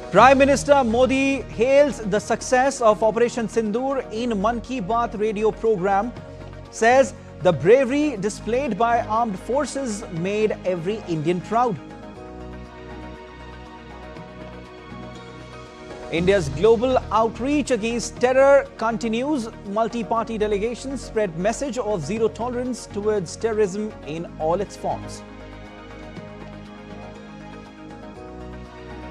Prime Minister Modi hails the success of Operation Sindoor in Mann Ki Baat radio program, says the bravery displayed by armed forces made every Indian proud. India's global outreach against terror continues. Multi-party delegations spread message of zero tolerance towards terrorism in all its forms.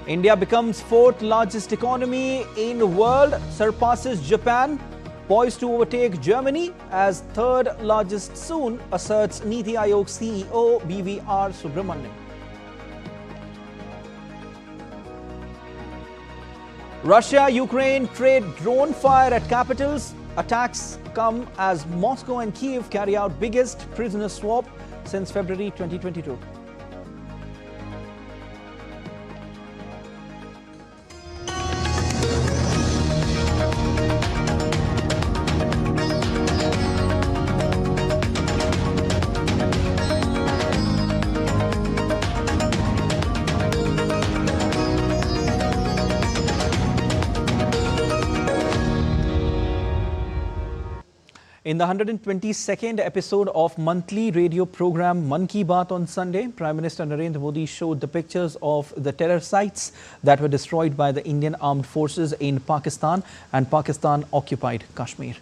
India becomes fourth largest economy in the world, surpasses Japan, poised to overtake Germany as third largest soon, asserts Niti Aayog CEO BVR Subramanian. Russia-Ukraine trade drone fire at capitals. Attacks come as Moscow and Kyiv carry out biggest prisoner swap since February 2022. In the 122nd episode of monthly radio program Mann Ki Baat on Sunday, Prime Minister Narendra Modi showed the pictures of the terror sites that were destroyed by the Indian armed forces in Pakistan and Pakistan-occupied Kashmir.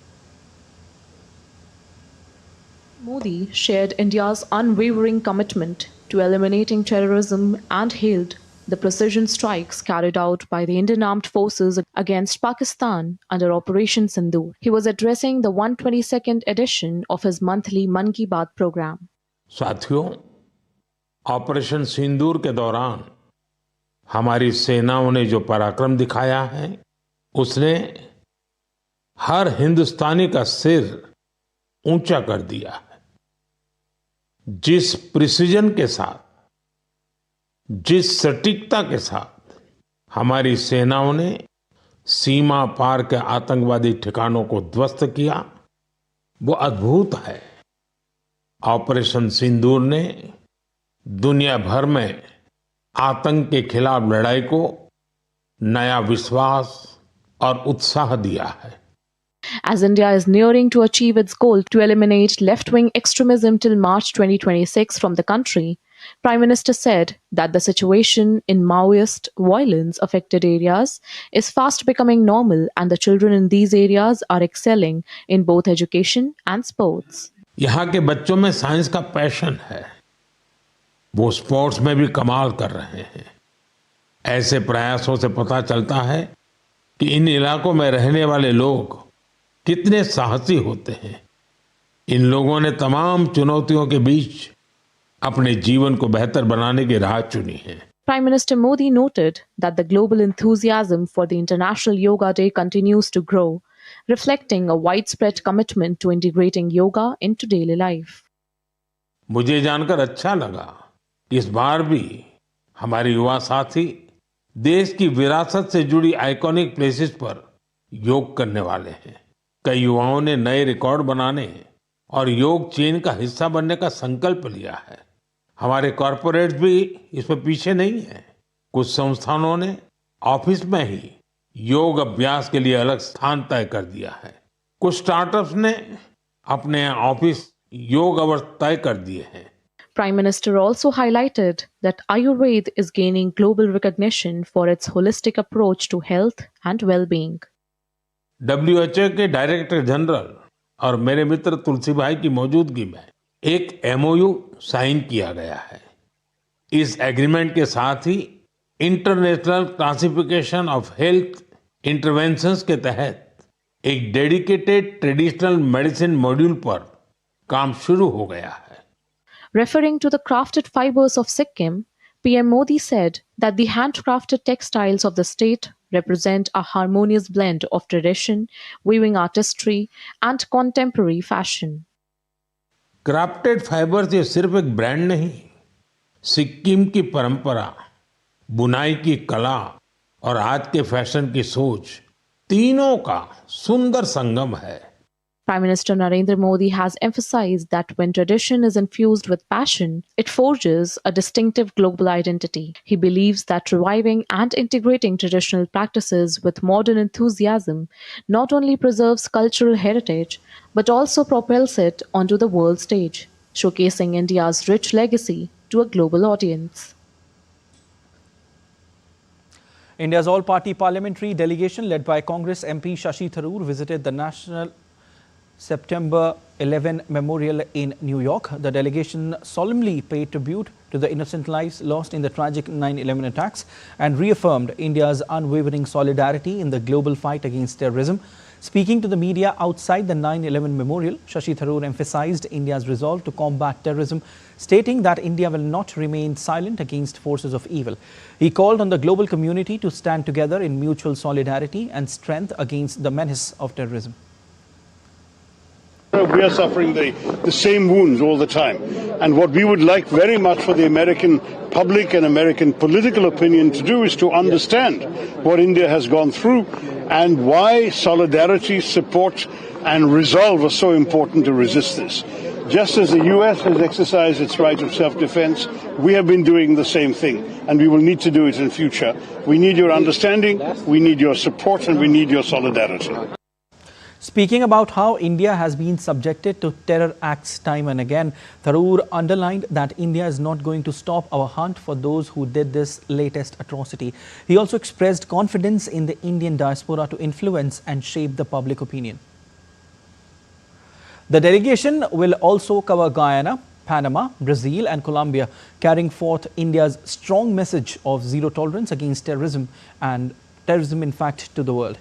Modi shared India's unwavering commitment to eliminating terrorism and hailed the precision strikes carried out by the Indian Armed Forces against Pakistan under Operation Sindoor. He was addressing the 122nd edition of his monthly Mann Ki Baat program. साथियों, operation सिंदूर के दौरान हमारी सेनाओं ने जो पराक्रम दिखाया है, उसने हर हिंदुस्तानी का सिर ऊंचा कर दिया है। जिस प्रिसीजन के साथ, जिस सटीकता के साथ हमारी सेनाओं ने सीमा पार के आतंकवादी ठिकानों को ध्वस्त किया, वो अद्भुत है। ऑपरेशन सिंदूर ने दुनिया भर में आतंक के खिलाफ लड़ाई को नया विश्वास और उत्साह दिया है। As India is nearing to achieve its goal to eliminate left-wing extremism till March 2026 from the country, Prime Minister said that the situation in Maoist violence-affected areas is fast becoming normal and the children in these areas are excelling in both education and sports. यहाँ के बच्चों में science का passion है, वो sports में भी कमाल कर रहे हैं। ऐसे प्रयासों से पता चलता है कि इन इलाकों में रहने वाले लोग कितने साहसी होते हैं। इन लोगों ने तमाम चुनौतियों के बीच अपने जीवन को बेहतर बनाने की राह चुनी है। Prime Minister Modi noted that the global enthusiasm for the International Yoga Day continues to grow, reflecting a widespread commitment to integrating yoga into daily life. मुझे जानकर अच्छा लगा कि इस बार भी हमारे युवा साथी देश की विरासत से जुड़ी आइकॉनिक प्लेसेस पर योग करने वाले हैं। कई युवाओं ने नए रिकॉर्ड बनाने और योग चेन का हिस्सा बनने का संकल्प लिया है। हमारे कॉर्पोरेट्स भी इसमें पीछे नहीं हैं। कुछ संस्थानों ने ऑफिस में ही योग अभ्यास के लिए अलग स्थान तय कर दिया है। कुछ स्टार्टअप्स ने अपने ऑफिस योग अवर्स तय कर दिए हैं। Prime Minister also highlighted that Ayurveda is gaining global recognition for its holistic approach to health and well-being. WHO के डायरेक्टर जनरल और मेरे मित्र तुलसी भाई की मौजूदगी में एक MOU साइन किया गया है। इस एग्रीमेंट के साथ ही international classification of health interventions के तहत एक डेडिकेटेड ट्रेडिशनल मेडिसिन मॉड्यूल पर काम शुरू हो गया है। Referring to the crafted fibers of Sikkim, PM Modi said that the handcrafted textiles of the state represent a harmonious blend of tradition, weaving artistry, and contemporary fashion. Crafted fibres ये सिर्फ एक brand नहीं, सिक्किम की परंपरा, बुनाई की कला और आज के फैशन की सोच, तीनों का सुंदर संगम है। Prime Minister Narendra Modi has emphasized that when tradition is infused with passion, it forges a distinctive global identity. He believes that reviving and integrating traditional practices with modern enthusiasm not only preserves cultural heritage but also propels it onto the world stage, showcasing India's rich legacy to a global audience. India's all-party parliamentary delegation led by Congress MP Shashi Tharoor visited the National September 11 Memorial in New York. The delegation solemnly paid tribute to the innocent lives lost in the tragic 9/11 attacks and reaffirmed India's unwavering solidarity in the global fight against terrorism. Speaking to the media outside the 9/11 Memorial, Shashi Tharoor emphasized India's resolve to combat terrorism, stating that India will not remain silent against forces of evil. He called on the global community to stand together in mutual solidarity and strength against the menace of terrorism. We are suffering the same wounds all the time. And what we would like very much for the American public and American political opinion to do is to understand what India has gone through and why solidarity, support and resolve are so important to resist this. Just as the US has exercised its right of self-defense, we have been doing the same thing, and we will need to do it in future. We need your understanding, we need your support, and we need your solidarity. Speaking about how India has been subjected to terror acts time and again, Tharoor underlined that India is not going to stop our hunt for those who did this latest atrocity. He also expressed confidence in the Indian diaspora to influence and shape the public opinion. The delegation will also cover Guyana, Panama, Brazil and Colombia, carrying forth India's strong message of zero tolerance against terrorism and terrorism in fact to the world.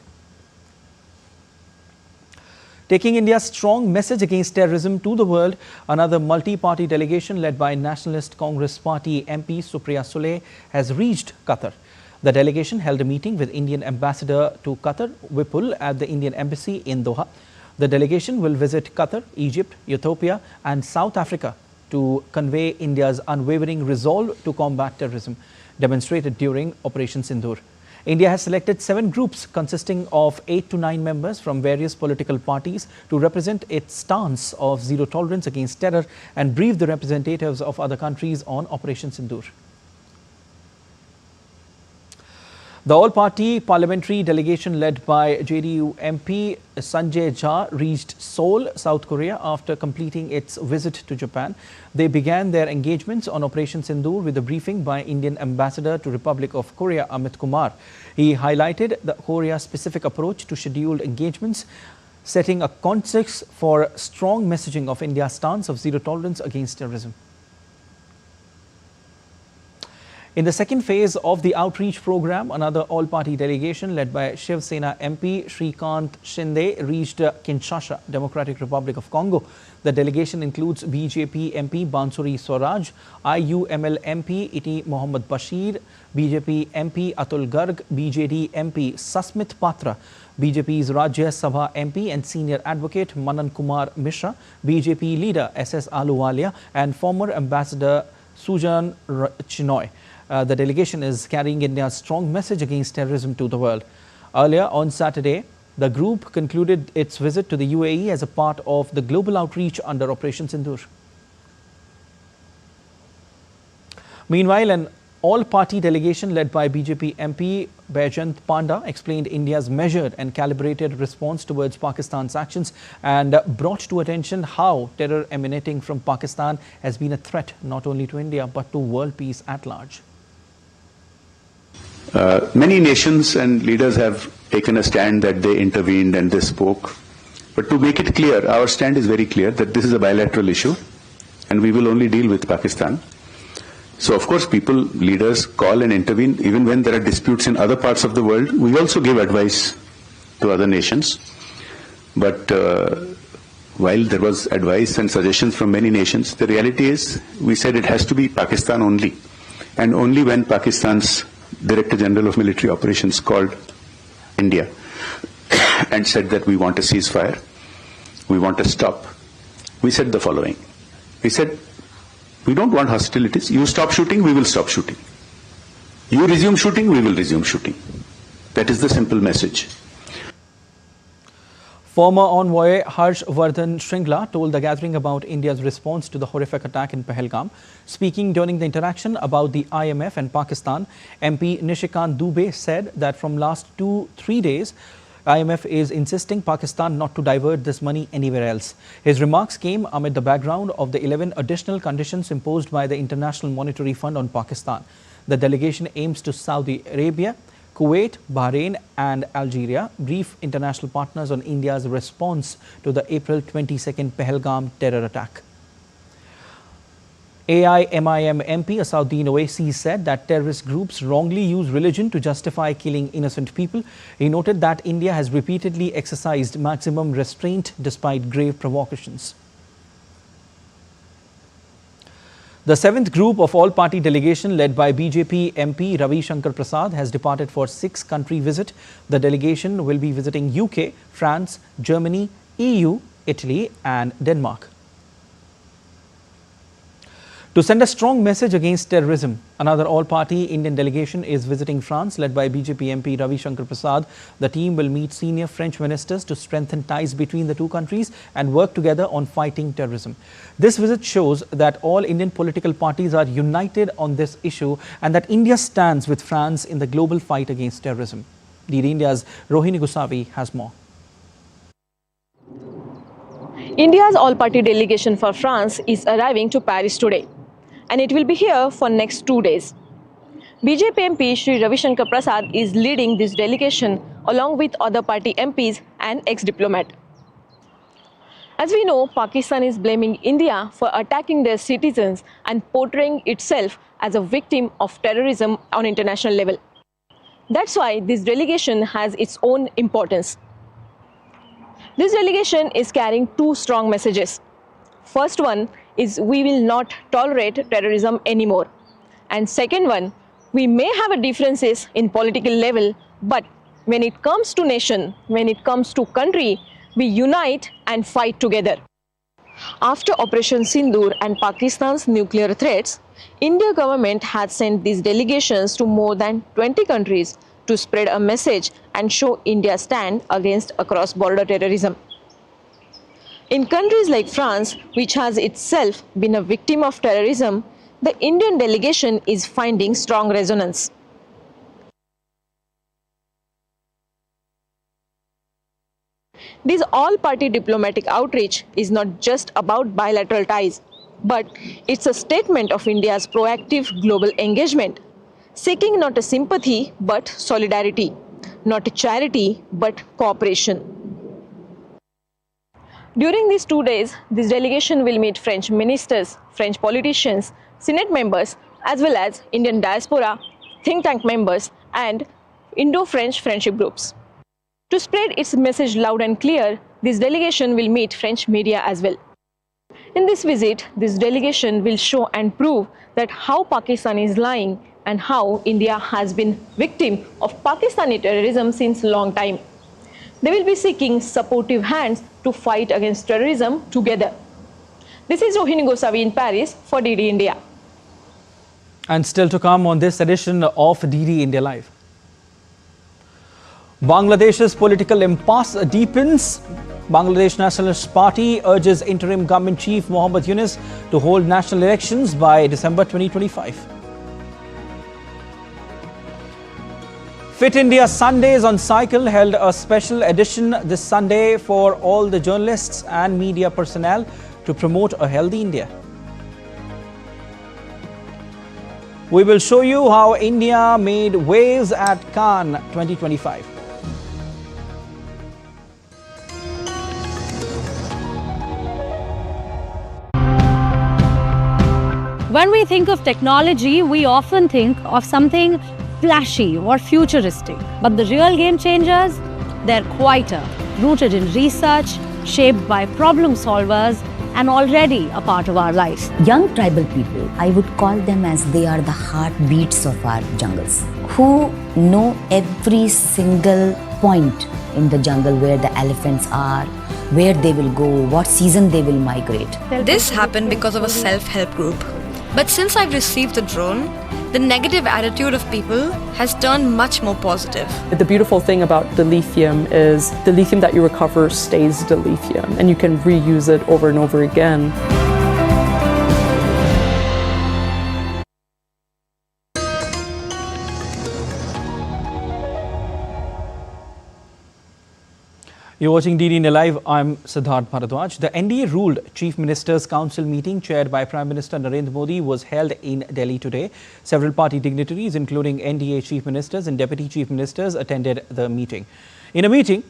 Taking India's strong message against terrorism to the world, another multi-party delegation led by Nationalist Congress Party MP Supriya Sule has reached Qatar. The delegation held a meeting with Indian Ambassador to Qatar, Vipul, at the Indian Embassy in Doha. The delegation will visit Qatar, Egypt, Ethiopia and South Africa to convey India's unwavering resolve to combat terrorism, demonstrated during Operation Sindoor. India has selected 7 groups consisting of 8 to 9 members from various political parties to represent its stance of zero tolerance against terror and brief the representatives of other countries on Operation Sindoor. The all-party parliamentary delegation led by JDU MP Sanjay Jha reached Seoul, South Korea after completing its visit to Japan. They began their engagements on Operation Sindoor with a briefing by Indian Ambassador to Republic of Korea Amit Kumar. He highlighted the Korea-specific approach to scheduled engagements, setting a context for strong messaging of India's stance of zero tolerance against terrorism. In the second phase of the outreach program, another all-party delegation led by Shiv Sena MP Shrikant Shinde reached Kinshasa, Democratic Republic of Congo. The delegation includes BJP MP Bansuri Swaraj, IUML MP Iti Mohammad Bashir, BJP MP Atul Garg, BJD MP Sasmit Patra, BJP's Rajya Sabha MP and senior advocate Manan Kumar Mishra, BJP leader SS Ahluwalia and former Ambassador Sujan Chinoy. The delegation is carrying India's strong message against terrorism to the world. Earlier on Saturday, the group concluded its visit to the UAE as a part of the global outreach under Operation Sindoor. Meanwhile, an all-party delegation led by BJP MP Baijant Panda explained India's measured and calibrated response towards Pakistan's actions and brought to attention how terror emanating from Pakistan has been a threat not only to India but to world peace at large. Many nations and leaders have taken a stand that they intervened and they spoke. But to make it clear, our stand is very clear that this is a bilateral issue and we will only deal with Pakistan. So of course people, leaders call and intervene even when there are disputes in other parts of the world. We also give advice to other nations. But while there was advice and suggestions from many nations, the reality is we said it has to be Pakistan only. And only when Pakistan's Director General of Military Operations called India and said that we want a ceasefire, we want a stop, we said the following. We said, we don't want hostilities. You stop shooting, we will stop shooting. You resume shooting, we will resume shooting. That is the simple message. Former envoy Harshvardhan Shringla told the gathering about India's response to the horrific attack in Pahalgam. Speaking during the interaction about the IMF and Pakistan, MP Nishikant Dubey said that from last 2-3 days, IMF is insisting Pakistan not to divert this money anywhere else. His remarks came amid the background of the 11 additional conditions imposed by the International Monetary Fund on Pakistan. The delegation aims to Saudi Arabia, Kuwait, Bahrain and Algeria brief international partners on India's response to the April 22nd Pahalgam terror attack. AIMIM MP Asauddin Owaisi said that terrorist groups wrongly use religion to justify killing innocent people. He noted that India has repeatedly exercised maximum restraint despite grave provocations. The 7th group of all-party delegation led by BJP MP Ravi Shankar Prasad has departed for 6-country visit. The delegation will be visiting UK, France, Germany, EU, Italy and Denmark. To send a strong message against terrorism, another all-party Indian delegation is visiting France led by BJP MP Ravi Shankar Prasad. The team will meet senior French ministers to strengthen ties between the two countries and work together on fighting terrorism. This visit shows that all Indian political parties are united on this issue and that India stands with France in the global fight against terrorism. DD India's Rohini Gosavi has more. India's all-party delegation for France is arriving to Paris today, and it will be here for next 2 days. BJP MP Shri Ravi Shankar Prasad is leading this delegation along with other party MPs and ex-diplomat. As we know, Pakistan is blaming India for attacking their citizens and portraying itself as a victim of terrorism on international level. That's why this delegation has its own importance. This delegation is carrying 2 strong messages. First one is we will not tolerate terrorism anymore. And second one, we may have differences in political level, but when it comes to nation, when it comes to country, we unite and fight together. After Operation Sindoor and Pakistan's nuclear threats, India government has sent these delegations to more than 20 countries to spread a message and show India's stand against cross-border terrorism. In countries like France, which has itself been a victim of terrorism, the Indian delegation is finding strong resonance. This all-party diplomatic outreach is not just about bilateral ties, but it's a statement of India's proactive global engagement, seeking not a sympathy but solidarity, not a charity but cooperation. During these 2 days, this delegation will meet French ministers, French politicians, Senate members, as well as Indian diaspora, think tank members, and Indo-French friendship groups. To spread its message loud and clear, this delegation will meet French media as well. In this visit, this delegation will show and prove that how Pakistan is lying and how India has been victim of Pakistani terrorism since long time. They will be seeking supportive hands to fight against terrorism together. This is Rohini Gosavi in Paris for DD India. And still to come on this edition of DD India Live. Bangladesh's political impasse deepens. Bangladesh Nationalist Party urges interim government chief Mohammad Yunus to hold national elections by December 2025. Fit India Sundays on Cycle held a special edition this Sunday for all the journalists and media personnel to promote a healthy India. We will show you how India made waves at Cannes 2025. When we think of technology, we often think of something flashy or futuristic. But the real game changers, they're quieter, rooted in research, shaped by problem solvers, and already a part of our lives. Young tribal people, I would call them as they are the heartbeats of our jungles, who know every single point in the jungle where the elephants are, where they will go, what season they will migrate. This happened because of a self-help group. But since I've received the drone, the negative attitude of people has turned much more positive. The beautiful thing about dilithium is the lithium that you recover stays dilithium, and you can reuse it over and over again. You're watching DD Live. I'm Siddharth Bharadwaj. The NDA-ruled Chief Ministers' Council meeting chaired by Prime Minister Narendra Modi was held in Delhi today. Several party dignitaries, including NDA Chief Ministers and Deputy Chief Ministers, attended the meeting. In a meeting,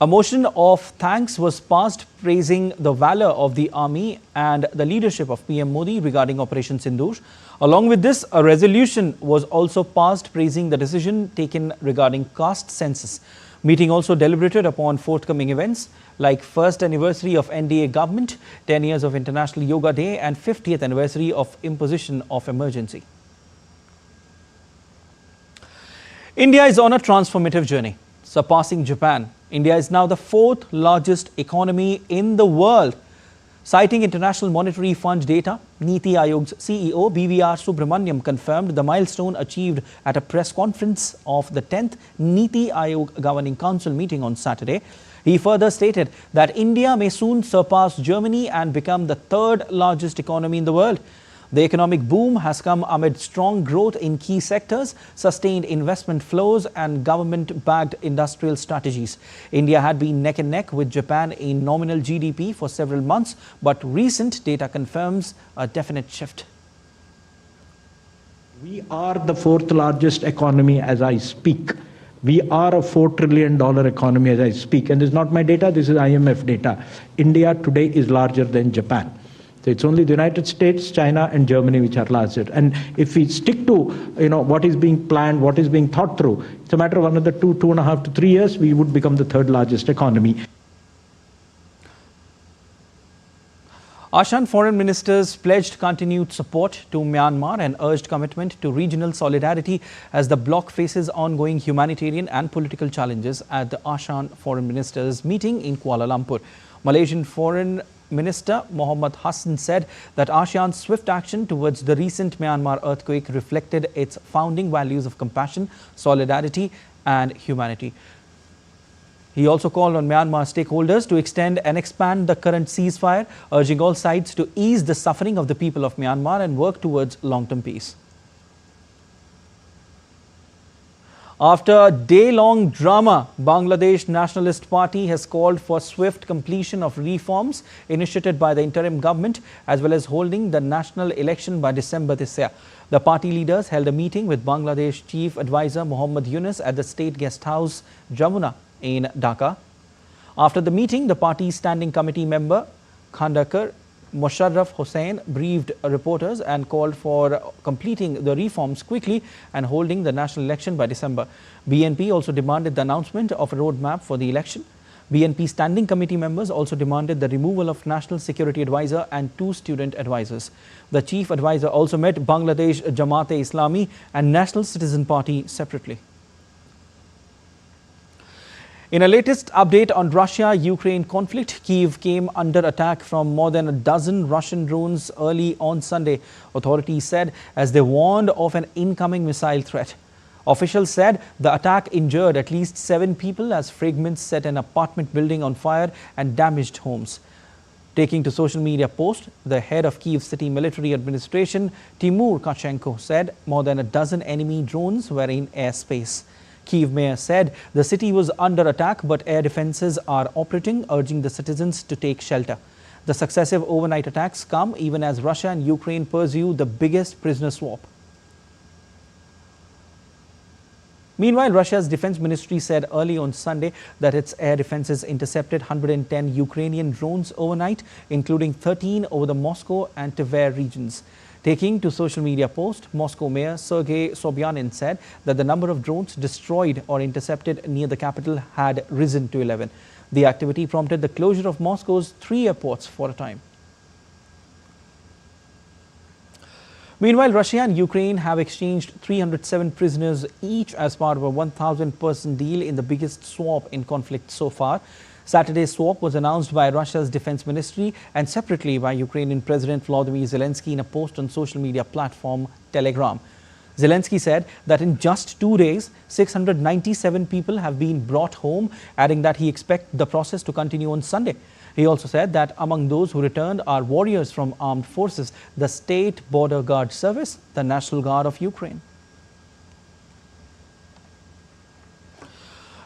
a motion of thanks was passed praising the valor of the army and the leadership of PM Modi regarding Operation Sindoor. Along with this, a resolution was also passed praising the decision taken regarding caste census. Meeting also deliberated upon forthcoming events like first anniversary of NDA government, 10 years of International Yoga Day and 50th anniversary of imposition of emergency. India is on a transformative journey, surpassing Japan. India is now the 4th largest economy in the world. Citing International Monetary Fund data, Niti Aayog's CEO BVR Subramaniam confirmed the milestone achieved at a press conference of the 10th Niti Aayog Governing Council meeting on Saturday. He further stated that India may soon surpass Germany and become the 3rd largest economy in the world. The economic boom has come amid strong growth in key sectors, sustained investment flows and government-backed industrial strategies. India had been neck and neck with Japan in nominal GDP for several months, but recent data confirms a definite shift. We are the 4th largest economy as I speak. We are a $4 trillion economy as I speak. And this is not my data, this is IMF data. India today is larger than Japan. So it's only the United States, China and Germany which are larger. And if we stick to what is being planned, what is being thought through, it's a matter of another 2.5 to 3 years, we would become the 3rd largest economy. ASEAN foreign ministers pledged continued support to Myanmar and urged commitment to regional solidarity as the bloc faces ongoing humanitarian and political challenges at the ASEAN foreign ministers meeting in Kuala Lumpur. Malaysian Foreign Minister Mohammed Hassan said that ASEAN's swift action towards the recent Myanmar earthquake reflected its founding values of compassion, solidarity and humanity. He also called on Myanmar stakeholders to extend and expand the current ceasefire, urging all sides to ease the suffering of the people of Myanmar and work towards long-term peace. After a day-long drama, Bangladesh Nationalist Party has called for swift completion of reforms initiated by the interim government as well as holding the national election by December this year. The party leaders held a meeting with Bangladesh Chief Advisor Muhammad Yunus at the State Guest House, Jamuna in Dhaka. After the meeting, the party's standing committee member, Khandakar Mosharraf Hossain, briefed reporters and called for completing the reforms quickly and holding the national election by December. BNP also demanded the announcement of a roadmap for the election. BNP standing committee members also demanded the removal of National Security Advisor and 2 student advisors. The chief advisor also met Bangladesh Jamaat-e-Islami and National Citizen Party separately. In a latest update on Russia-Ukraine conflict, Kyiv came under attack from more than a dozen Russian drones early on Sunday, authorities said, as they warned of an incoming missile threat. Officials said the attack injured at least 7 people as fragments set an apartment building on fire and damaged homes. Taking to social media post, the head of Kyiv City Military Administration, Timur Kachenko, said more than a dozen enemy drones were in airspace. Kyiv mayor said the city was under attack, but air defenses are operating, urging the citizens to take shelter. The successive overnight attacks come even as Russia and Ukraine pursue the biggest prisoner swap. Meanwhile, Russia's defense ministry said early on Sunday that its air defenses intercepted 110 Ukrainian drones overnight, including 13 over the Moscow and Tver regions. Taking to social media post, Moscow Mayor Sergei Sobyanin said that the number of drones destroyed or intercepted near the capital had risen to 11. The activity prompted the closure of Moscow's 3 airports for a time. Meanwhile, Russia and Ukraine have exchanged 307 prisoners each as part of a 1,000-person deal in the biggest swap in conflict so far. Saturday's swap was announced by Russia's defense ministry and separately by Ukrainian President Volodymyr Zelensky in a post on social media platform telegram. Zelensky said that in just 2 days, 697 people have been brought home, adding that he expects the process to continue on Sunday. He also said that among those who returned are warriors from armed forces, the State Border Guard Service, the National Guard of Ukraine.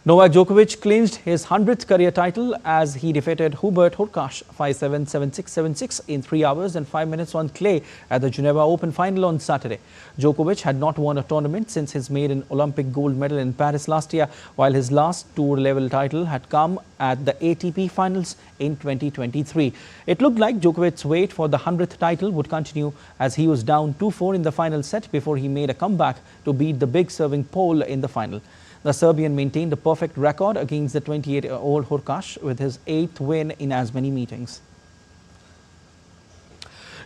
Novak Djokovic clinched his 100th career title as he defeated Hubert Hurkacz 5-7, 7-6, 7-6 in 3 hours and 5 minutes on clay at the Geneva Open final on Saturday. Djokovic had not won a tournament since his maiden Olympic gold medal in Paris last year, while his last tour-level title had come at the ATP finals in 2023. It looked like Djokovic's wait for the 100th title would continue as he was down 2-4 in the final set before he made a comeback to beat the big serving Pole in the final. The Serbian maintained a perfect record against the 28-year-old Hurkacz with his 8th win in as many meetings.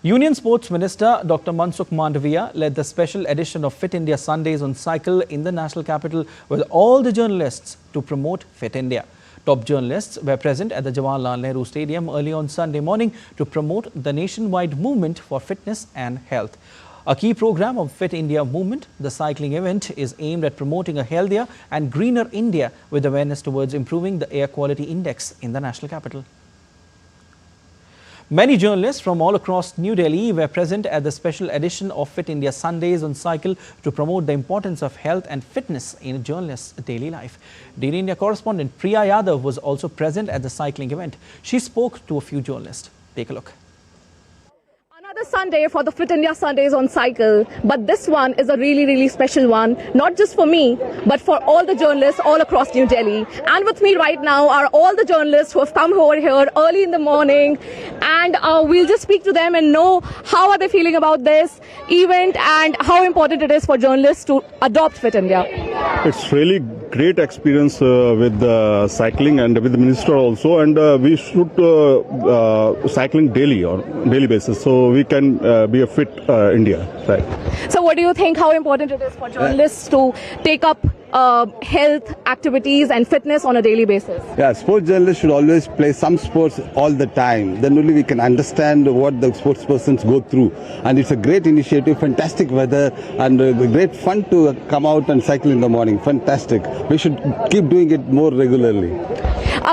Union Sports Minister Dr. Mansukh Mandaviya led the special edition of Fit India Sundays on cycle in the national capital with all the journalists to promote Fit India. Top journalists were present at the Jawaharlal Nehru Stadium early on Sunday morning to promote the nationwide movement for fitness and health. A key program of Fit India movement, the cycling event is aimed at promoting a healthier and greener India with awareness towards improving the air quality index in the national capital. Many journalists from all across New Delhi were present at the special edition of Fit India Sundays on cycle to promote the importance of health and fitness in a journalist's daily life. Daily India correspondent Priya Yadav was also present at the cycling event. She spoke to a few journalists. Take a look. Another Sunday for the Fit India Sundays on cycle, but this one is a really special one, not just for me, but for all the journalists all across New Delhi. And with me right now are all the journalists who have come over here early in the morning, and we'll just speak to them and know how are they feeling about this event and how important it is for journalists to adopt Fit India. It's really great experience with cycling and with the minister also, and we should cycling daily or daily basis, so we can be a fit India. Right. So what do you think how important it is for journalists to take up health activities and fitness on a daily basis? Yeah, sports journalists should always play some sports all the time. Then only we can understand what the sports persons go through. And it's a great initiative, fantastic weather, and great fun to come out and cycle in the morning. Fantastic. We should keep doing it more regularly.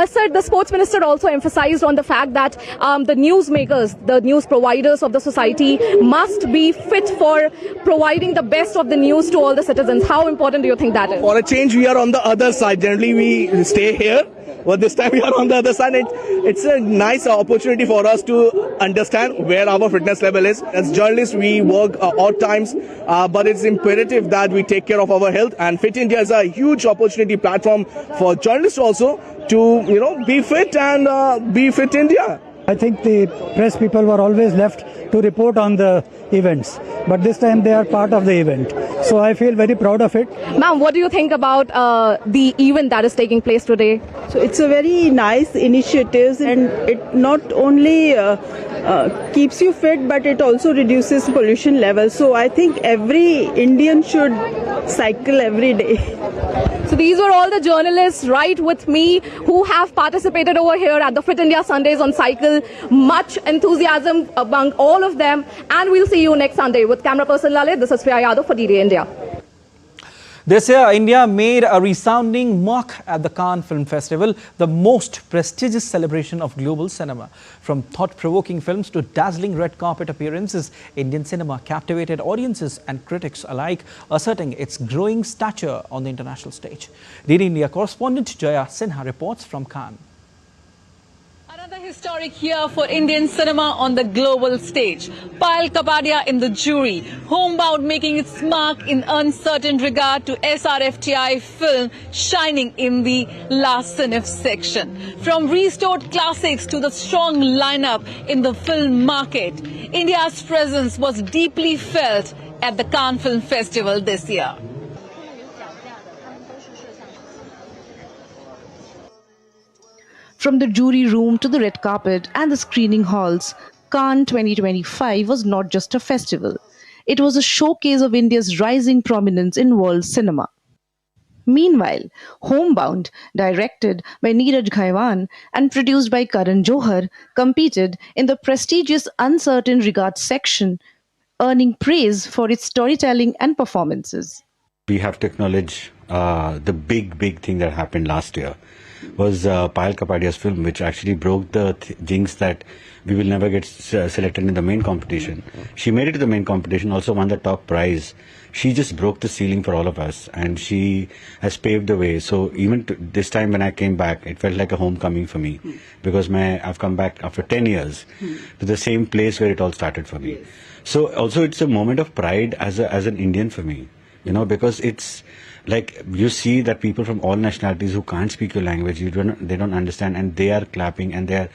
Sir, the sports minister also emphasized on the fact that the newsmakers, the news providers of the society must be fit for providing the best of the news to all the citizens. How important do you think that is? For a change, we are on the other side. Generally, we stay here. But this time we are on the other side. It's a nice opportunity for us to understand where our fitness level is. As journalists, we work odd times, but it's imperative that we take care of our health. And Fit India is a huge opportunity platform for journalists also to, be fit and be Fit India. I think the press people were always left to report on the events, but this time they are part of the event. So I feel very proud of it. Ma'am, what do you think about the event that is taking place today? So it's a very nice initiative, and it not only keeps you fit, but it also reduces pollution levels. So I think every Indian should cycle every day. So these were all the journalists right with me who have participated over here at the Fit India Sundays on cycle. Much enthusiasm among all of them, and we'll see you next Sunday. With camera person Lalit, this is Priya Yadav for DD India. This year, India made a resounding mark at the Cannes Film Festival, the most prestigious celebration of global cinema. From thought-provoking films to dazzling red carpet appearances, Indian cinema captivated audiences and critics alike, asserting its growing stature on the international stage. DD India correspondent Jaya Sinha reports from Cannes. Another historic year for Indian cinema on the global stage. Payal Kapadia in the jury, Homebound making its mark in uncertain regard to SRFTI film shining in the last Cinef section. From restored classics to the strong lineup in the film market, India's presence was deeply felt at the Cannes Film Festival this year. From the jury room to the red carpet and the screening halls, Cannes 2025 was not just a festival. It was a showcase of India's rising prominence in world cinema. Meanwhile, Homebound, directed by Neeraj Ghaiwan and produced by Karan Johar, competed in the prestigious Uncertain Regard section earning praise for its storytelling and performances. We have to acknowledge the big thing that happened last year was Payal Kapadia's film, which actually broke the jinx that we will never get selected in the main competition. She made it to the main competition, also won the top prize. She just broke the ceiling for all of us, and she has paved the way. So even this time when I came back, it felt like a homecoming for me, because I've come back after 10 years to the same place where it all started for me. So also it's a moment of pride as an Indian for me, you know, because it's like you see that people from all nationalities who can't speak your language, they don't understand, and they are clapping, and they are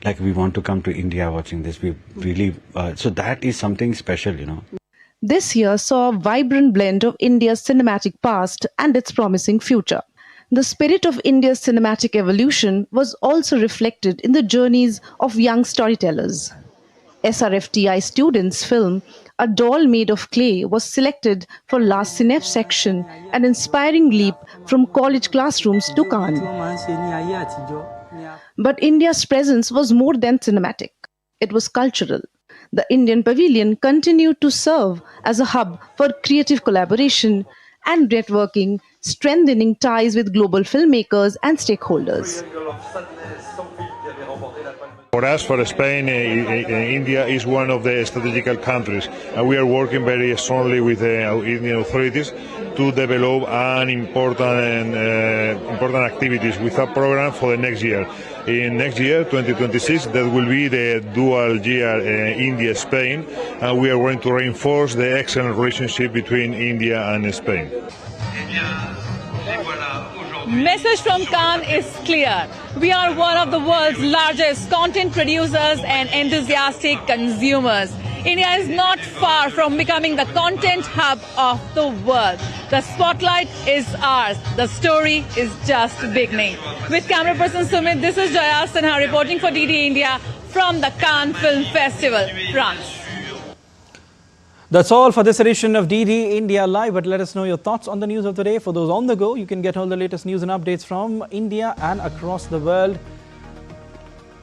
like, we want to come to India watching this. We really, so that is something special, you know. This year saw a vibrant blend of India's cinematic past and its promising future. The spirit of India's cinematic evolution was also reflected in the journeys of young storytellers. SRFTI students' film A Doll Made of Clay was selected for Last Cinef section, an inspiring leap from college classrooms to Cannes. But India's presence was more than cinematic. It was cultural. The Indian Pavilion continued to serve as a hub for creative collaboration and networking, strengthening ties with global filmmakers and stakeholders. For us, for Spain, India is one of the strategical countries, and we are working very strongly with the Indian authorities to develop an important activities with a program for the next year. In next year, 2026, that will be the dual year India-Spain, and we are going to reinforce the excellent relationship between India and Spain. Message from Cannes is clear. We are one of the world's largest content producers and enthusiastic consumers. India is not far from becoming the content hub of the world. The spotlight is ours. The story is just beginning. With camera person Sumit, this is Jaya Sinha reporting for DD India from the Cannes Film Festival, France. That's all for this edition of DD India Live, but let us know your thoughts on the news of the day. For those on the go, you can get all the latest news and updates from India and across the world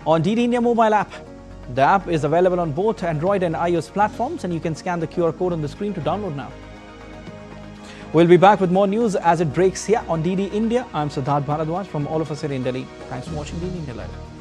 on DD India mobile app. The app is available on both Android and iOS platforms, and you can scan the QR code on the screen to download now. We'll be back with more news as it breaks here on DD India. I'm Siddharth Bharadwaj from all of us here in Delhi. Thanks for watching DD India Live.